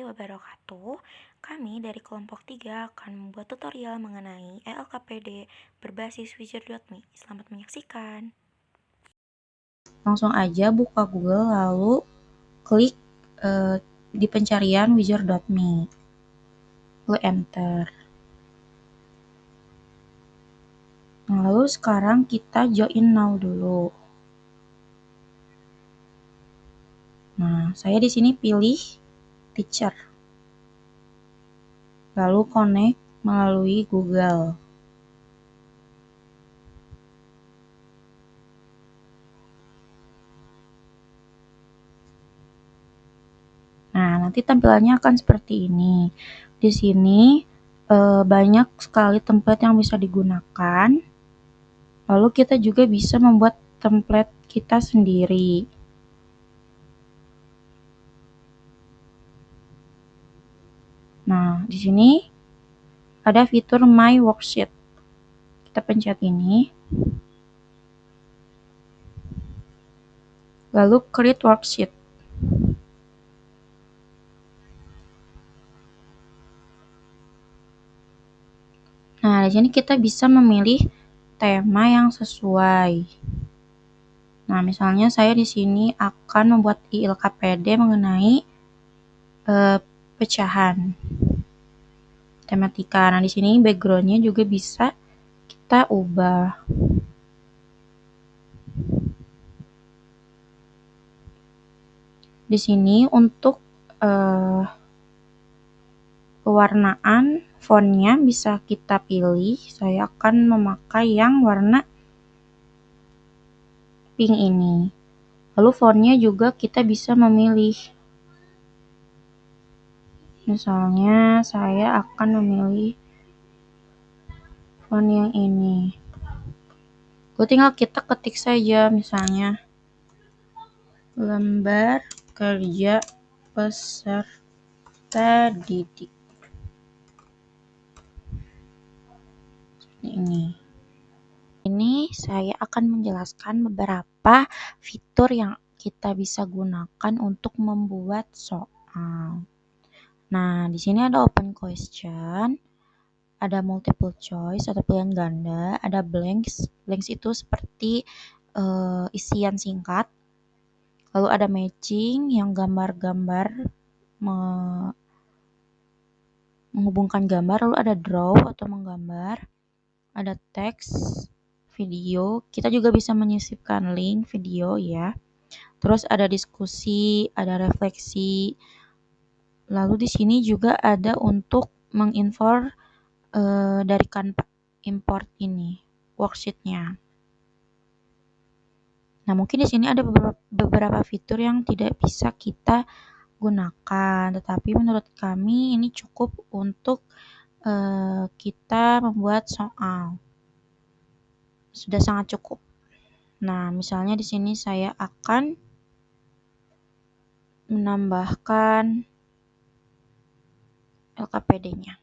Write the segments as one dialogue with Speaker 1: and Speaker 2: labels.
Speaker 1: wabarakatuh. Kami dari kelompok 3 akan membuat tutorial mengenai ELKPD berbasis Wizard.me. Selamat menyaksikan.
Speaker 2: Langsung aja buka Google lalu klik di pencarian Wizard.me. Lalu enter. Nah, lalu sekarang kita join now dulu. Nah, saya di sini pilih teacher. Lalu connect melalui Google. Nah, nanti tampilannya akan seperti ini. Di sini banyak sekali template yang bisa digunakan. Lalu kita juga bisa membuat template kita sendiri. Nah, di sini ada fitur My Worksheet. Kita pencet ini. Lalu Create Worksheet. Nah, di sini kita bisa memilih tema yang sesuai. Nah, misalnya saya di sini akan membuat ILKPD mengenai pecahan tematika. Nah, di sini backgroundnya juga bisa kita ubah. Di sini untuk pewarnaan fontnya bisa kita pilih. Saya akan memakai yang warna pink ini. Lalu fontnya juga kita bisa memilih. Misalnya saya akan memilih font yang ini. Lalu tinggal kita ketik saja, misalnya lembar kerja peserta didik. Ini saya akan menjelaskan beberapa fitur yang kita bisa gunakan untuk membuat soal. Nah, di sini ada open question, ada multiple choice atau pilihan ganda, ada blanks. Blanks itu seperti isian singkat. Lalu ada matching yang gambar-gambar menghubungkan gambar, lalu ada draw atau menggambar, ada teks, video, kita juga bisa menyisipkan link video ya. Terus ada diskusi, ada refleksi. Lalu di sini juga ada untuk mengimport dari Canva import ini worksheetnya. Nah, mungkin di sini ada beberapa fitur yang tidak bisa kita gunakan, tetapi menurut kami ini cukup untuk kita membuat soal. Sudah sangat cukup. Nah, misalnya di sini saya akan menambahkan LKPD-nya.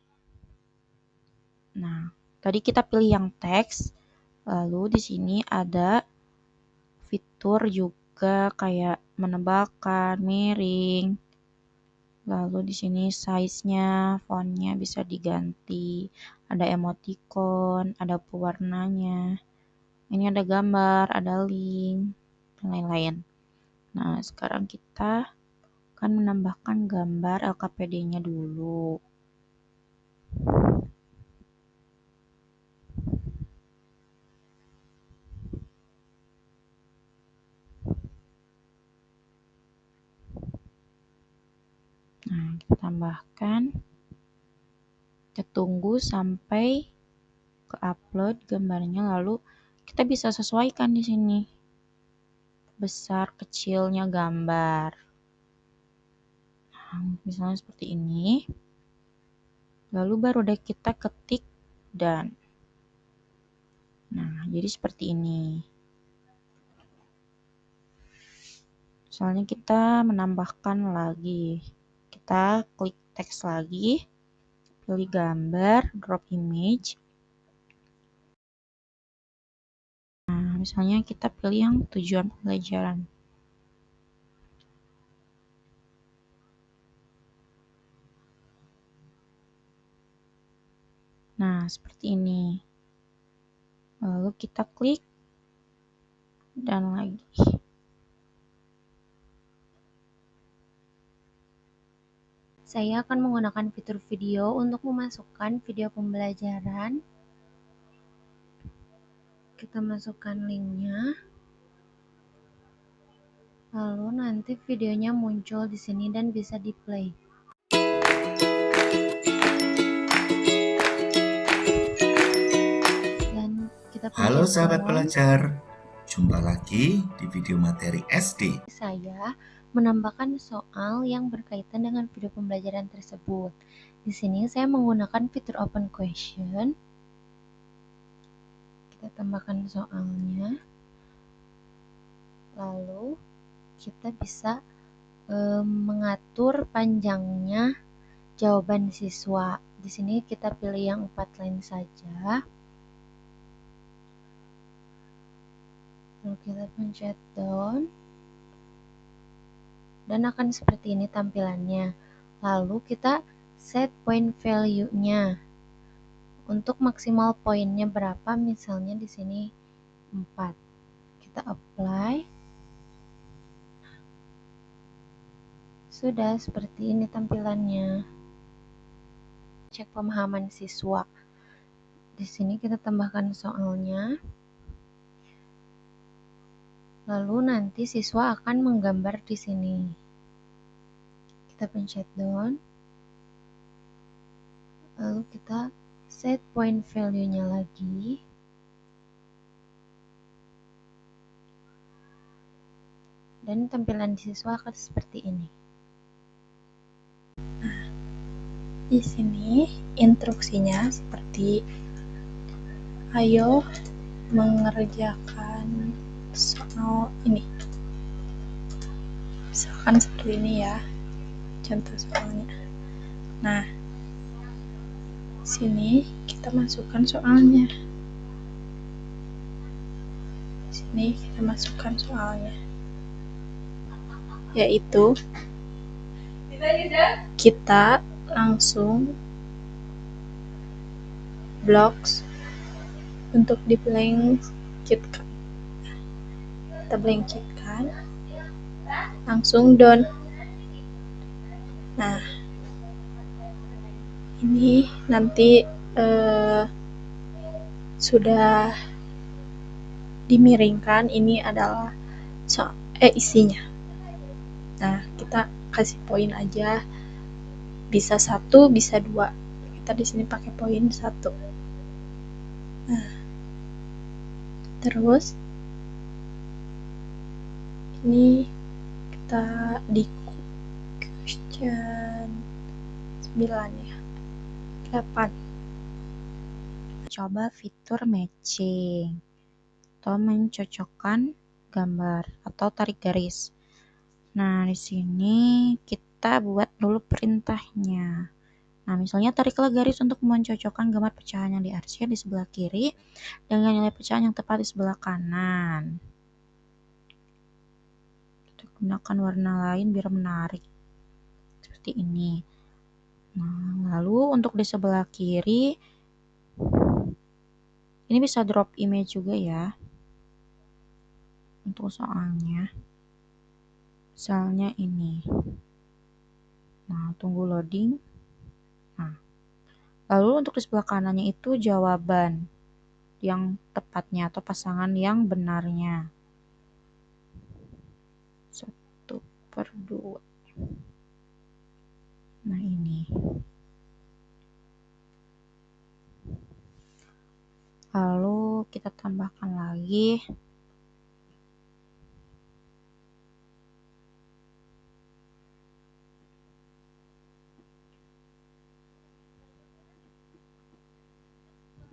Speaker 2: Nah, tadi kita pilih yang teks, lalu di sini ada fitur juga kayak menambahkan, miring. Lalu di sini size-nya, font-nya bisa diganti, ada emoticon, ada pewarnanya. Ini ada gambar, ada link, dan lain-lain. Nah, sekarang kita akan menambahkan gambar LKPD-nya dulu. Nah, kita tambahkan. Kita tunggu sampai ke upload gambarnya, lalu kita bisa sesuaikan di sini besar kecilnya gambar. Nah, misalnya seperti ini. Lalu baru deh kita ketik dan. Nah, jadi seperti ini. Soalnya kita menambahkan lagi. Kita klik teks lagi, pilih gambar, drop image. Nah, misalnya kita pilih yang tujuan pembelajaran. Nah, seperti ini. Lalu kita klik dan lagi.
Speaker 3: Saya akan menggunakan fitur video untuk memasukkan video pembelajaran. Kita masukkan linknya. Lalu nanti videonya muncul di sini dan bisa di-play. Dan kita
Speaker 4: Halo
Speaker 3: pencet
Speaker 4: sahabat
Speaker 3: down.
Speaker 4: pelajar, jumpa lagi di video materi SD.
Speaker 3: Saya menambahkan soal yang berkaitan dengan video pembelajaran tersebut. Di sini saya menggunakan fitur open question. Kita tambahkan soalnya. Lalu kita bisa mengatur panjangnya jawaban siswa. Di sini kita pilih yang 4 line saja. Lalu kita pencet down. Dan akan seperti ini tampilannya. Lalu kita set point value-nya. Untuk maksimal poinnya berapa? Misalnya di sini 4. Kita apply. Sudah seperti ini tampilannya. Cek pemahaman siswa. Di sini kita tambahkan soalnya. Lalu nanti siswa akan menggambar di sini. Kita pencet down. Lalu kita set point value-nya lagi. Dan tampilan siswa akan seperti ini.
Speaker 5: Di sini instruksinya seperti ayo mengerjakan soal ini. Misalkan seperti ini ya, contoh soalnya. Nah, sini kita masukkan soalnya. Sini kita masukkan soalnya. Yaitu kita langsung blocks untuk di blanketkan. Kita blanketkan, langsung down. Nah, ini nanti sudah dimiringkan. Ini adalah isinya. Nah, kita kasih poin aja. Bisa 1, bisa 2. Kita di sini pakai poin 1. Nah, terus ini kita di question 9 ya. 8.
Speaker 2: Coba fitur matching atau mencocokkan gambar atau tarik garis. Nah, di sini kita buat dulu perintahnya. Nah, misalnya tariklah garis untuk mencocokkan gambar pecahan yang diarsir di sebelah kiri dengan nilai pecahan yang tepat di sebelah kanan. Kita gunakan warna lain biar menarik. Seperti ini. Nah, lalu untuk di sebelah kiri, ini bisa drop image juga ya. Untuk soalnya. Misalnya ini. Nah, tunggu loading. Nah, lalu untuk di sebelah kanannya itu jawaban yang tepatnya atau pasangan yang benarnya. 1/2. Nah, ini. Lalu kita tambahkan lagi.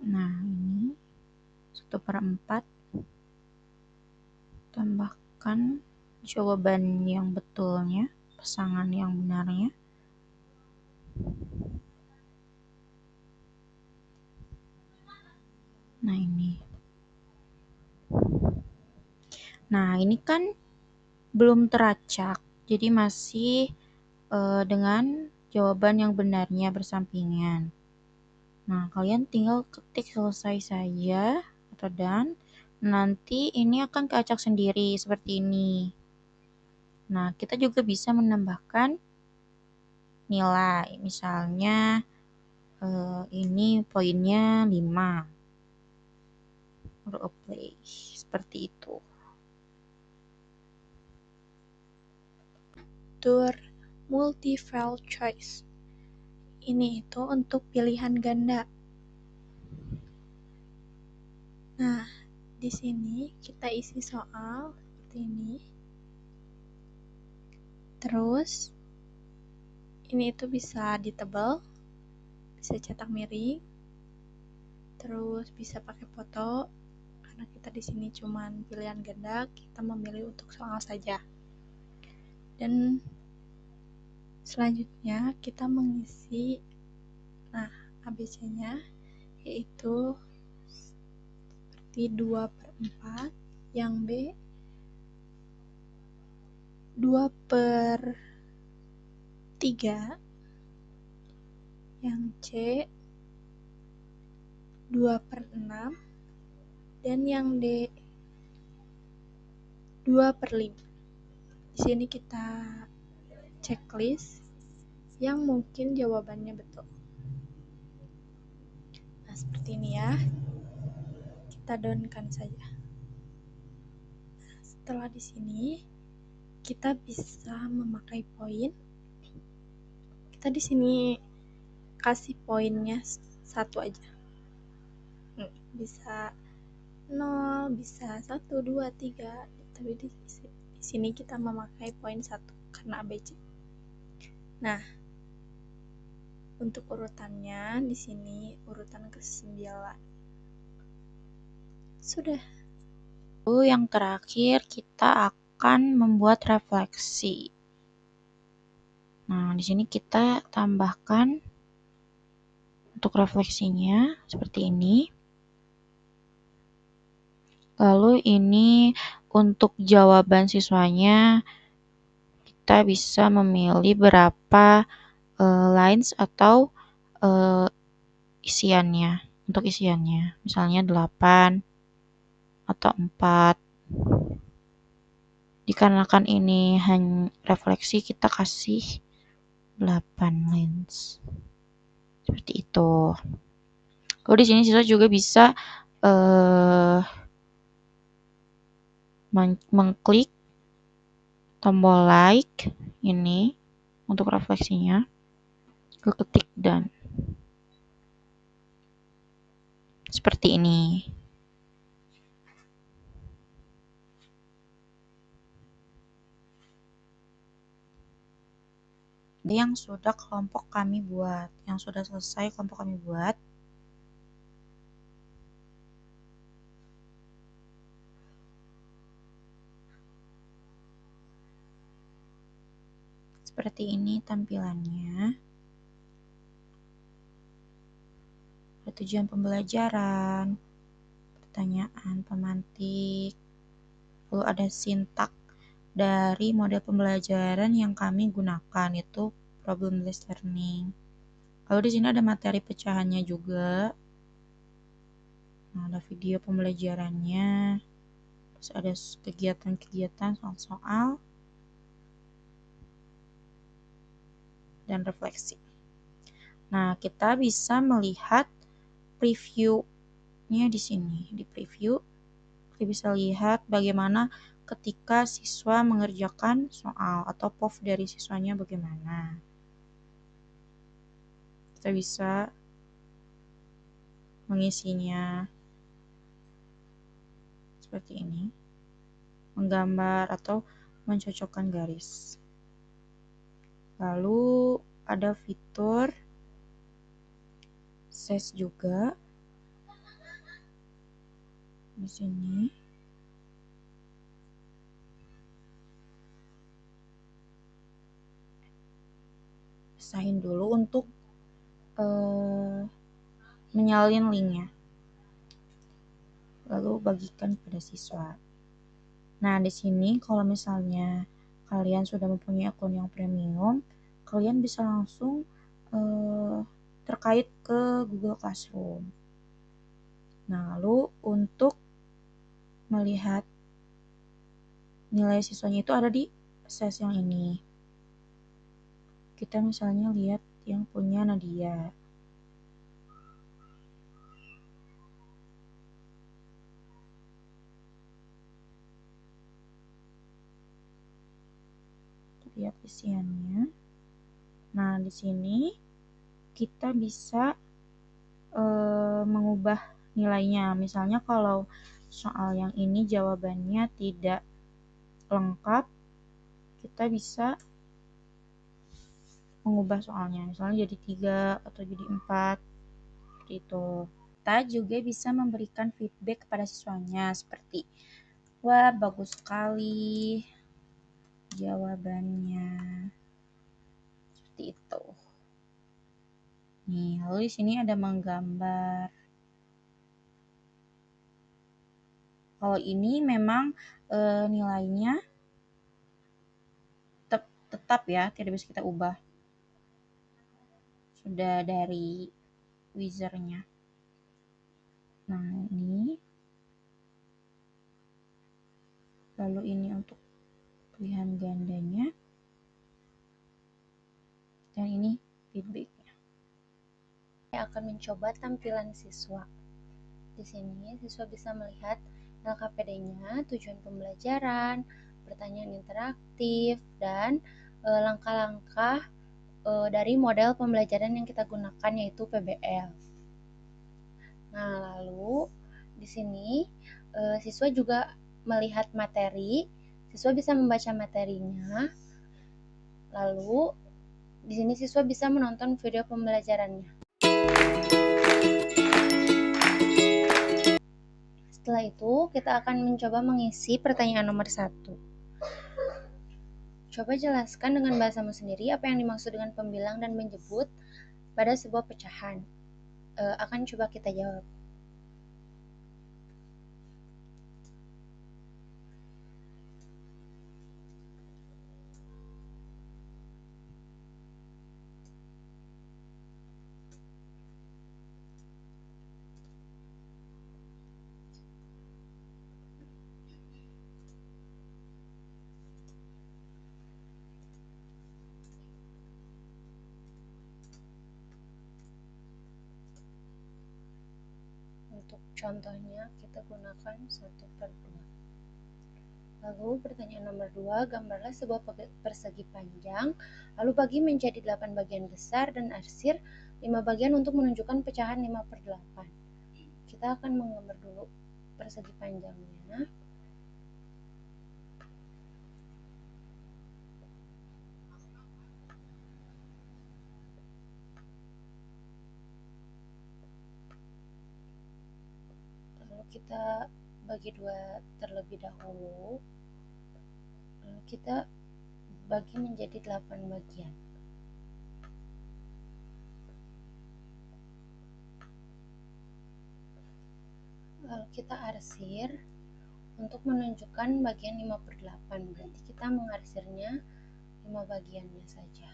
Speaker 2: Nah, ini 1/4. Tambahkan jawaban yang betulnya, pasangan yang benarnya. Nah, ini. Nah, ini kan belum teracak, jadi masih dengan jawaban yang benarnya bersampingan. Nah, kalian tinggal ketik selesai saja atau done. Nanti ini akan keacak sendiri seperti ini. Nah, kita juga bisa menambahkan nilai. Misalnya ini poinnya 5. Baru apply. Seperti itu.
Speaker 5: Fitur multi-file choice. Ini itu untuk pilihan ganda. Nah, di sini kita isi soal seperti ini. Terus ini itu bisa ditebal, bisa cetak miring, terus bisa pakai foto. Karena kita di sini cuman pilihan ganda, kita memilih untuk soal saja. Dan selanjutnya kita mengisi ABC-nya, yaitu seperti 2/4, yang B 2/3, yang C 2/6, dan yang D 2/5. Di sini kita checklist yang mungkin jawabannya betul. Nah, seperti ini ya. Kita downkan saja. Nah, setelah di sini kita bisa memakai poin. Kita di sini kasih poinnya 1 aja. Bisa 0, bisa 1, 2, 3, tapi di sini kita memakai poin 1 karena ABC. Nah, untuk urutannya di sini urutan ke-9. Sudah.
Speaker 2: Lalu yang terakhir kita akan membuat refleksi. Nah, di sini kita tambahkan untuk refleksinya seperti ini. Lalu ini untuk jawaban siswanya kita bisa memilih berapa lines atau isiannya. Untuk isiannya misalnya 8 atau 4. Dikarenakan ini hanya refleksi, kita kasih 8 lines. Seperti itu. Lalu di sini siswa juga bisa mengklik tombol like ini untuk refleksinya. Ketik dan seperti ini. Yang sudah kelompok kami buat, yang sudah selesai kelompok kami buat. Seperti ini tampilannya. Ada tujuan pembelajaran, pertanyaan, pemantik, lalu ada sintak dari model pembelajaran yang kami gunakan, yaitu problem-based learning. Lalu di sini ada materi pecahannya juga. Nah, ada video pembelajarannya. Terus ada kegiatan-kegiatan, soal-soal, dan refleksi. Nah, kita bisa melihat preview-nya di sini. Di preview, kita bisa lihat bagaimana ketika siswa mengerjakan soal atau POV dari siswanya bagaimana. Kita bisa mengisinya seperti ini, menggambar atau mencocokkan garis. Lalu ada fitur size juga di sini. Usahain dulu untuk menyalin linknya, lalu bagikan kepada siswa. Nah, di sini kalau misalnya kalian sudah mempunyai akun yang premium, kalian bisa langsung terkait ke Google Classroom. Nah, lalu untuk melihat nilai siswanya itu ada di assess yang ini. Kita misalnya lihat yang punya Nadia. Lihat isiannya. Nah, di sini kita bisa mengubah nilainya. Misalnya kalau soal yang ini jawabannya tidak lengkap, kita bisa mengubah soalnya. Misalnya jadi 3 atau jadi 4, seperti itu. Kita juga bisa memberikan feedback kepada siswanya seperti, wah bagus sekali jawabannya. Seperti itu. Nih, lalu di sini ada menggambar. Kalau ini memang nilainya tetap ya, tidak bisa kita ubah. Sudah dari wizardnya. Nah, ini. Lalu ini untuk pilihan gandanya. Dan ini feedbacknya.
Speaker 3: Saya akan mencoba tampilan siswa. Di sini siswa bisa melihat LKPD-nya, tujuan pembelajaran, pertanyaan interaktif, dan langkah-langkah dari model pembelajaran yang kita gunakan yaitu PBL. Nah, lalu di sini siswa juga melihat materi, siswa bisa membaca materinya. Lalu di sini siswa bisa menonton video pembelajarannya. Setelah itu, kita akan mencoba mengisi pertanyaan nomor 1. Coba jelaskan dengan bahasamu sendiri apa yang dimaksud dengan pembilang dan menjemput pada sebuah pecahan. Akan coba kita jawab. Untuk contohnya kita gunakan 1/2. Lalu pertanyaan nomor 2, gambarlah sebuah persegi panjang, lalu bagi menjadi 8 bagian besar dan arsir 5 bagian untuk menunjukkan pecahan 5/8. Kita akan menggambar dulu persegi panjangnya. Kita bagi 2 terlebih dahulu, lalu kita bagi menjadi 8 bagian. Lalu kita arsir untuk menunjukkan bagian 5/8, berarti kita mengarsirnya 5 bagiannya saja.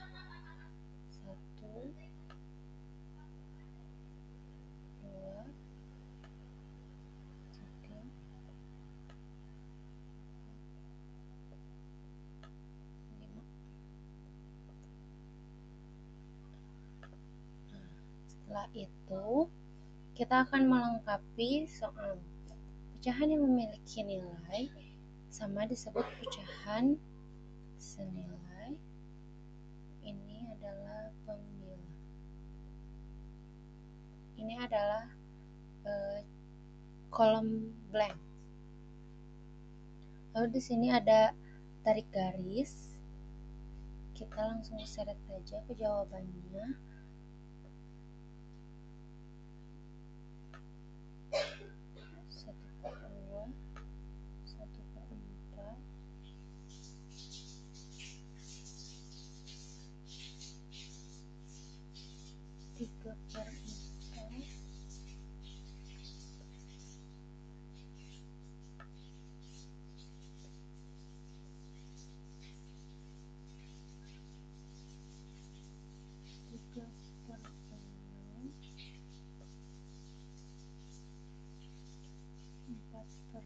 Speaker 3: 1, 2, 3, 5. Setelah itu, kita akan melengkapi soal. Pecahan yang memiliki nilai sama disebut pecahan senilai. Ini adalah pembilang. Ini adalah kolom blank. Lalu di sini ada tarik garis. Kita langsung seret saja ke jawabannya. Satu per 2, 1/4, 3/4, 3/4. 4/5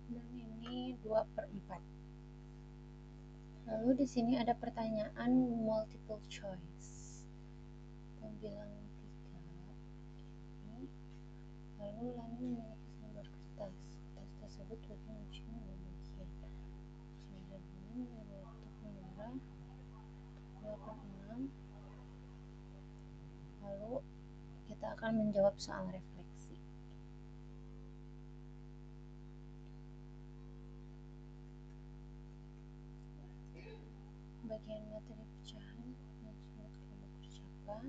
Speaker 3: dan ini 2/4. Lalu di sini ada pertanyaan multiple choice. Tampilan 3 ini. Lalu memiliki selembar kertas. Kertas tersebut berisi ujian demikian. Sehingga ini membentuk mengira 2/6. Lalu kita akan menjawab soal refleksi. Bagian materi pecahan yang sudah kamu kerjakan.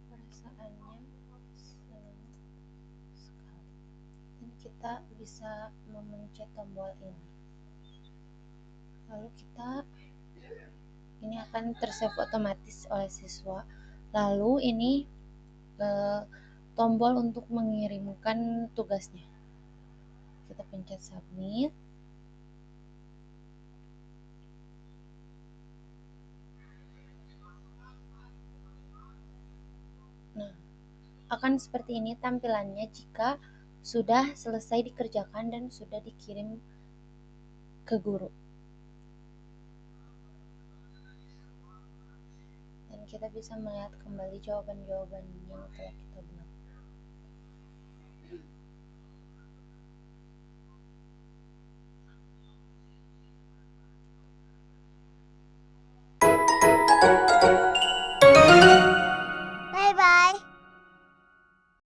Speaker 3: Perasaannya senang sekali. Dan kita bisa memencet tombol ini. Lalu ini akan tersave otomatis oleh siswa. Lalu ini tombol untuk mengirimkan tugasnya. Kita pencet submit. Nah, akan seperti ini tampilannya jika sudah selesai dikerjakan dan sudah dikirim ke guru. Dan kita bisa melihat kembali jawaban-jawaban yang telah kita buat.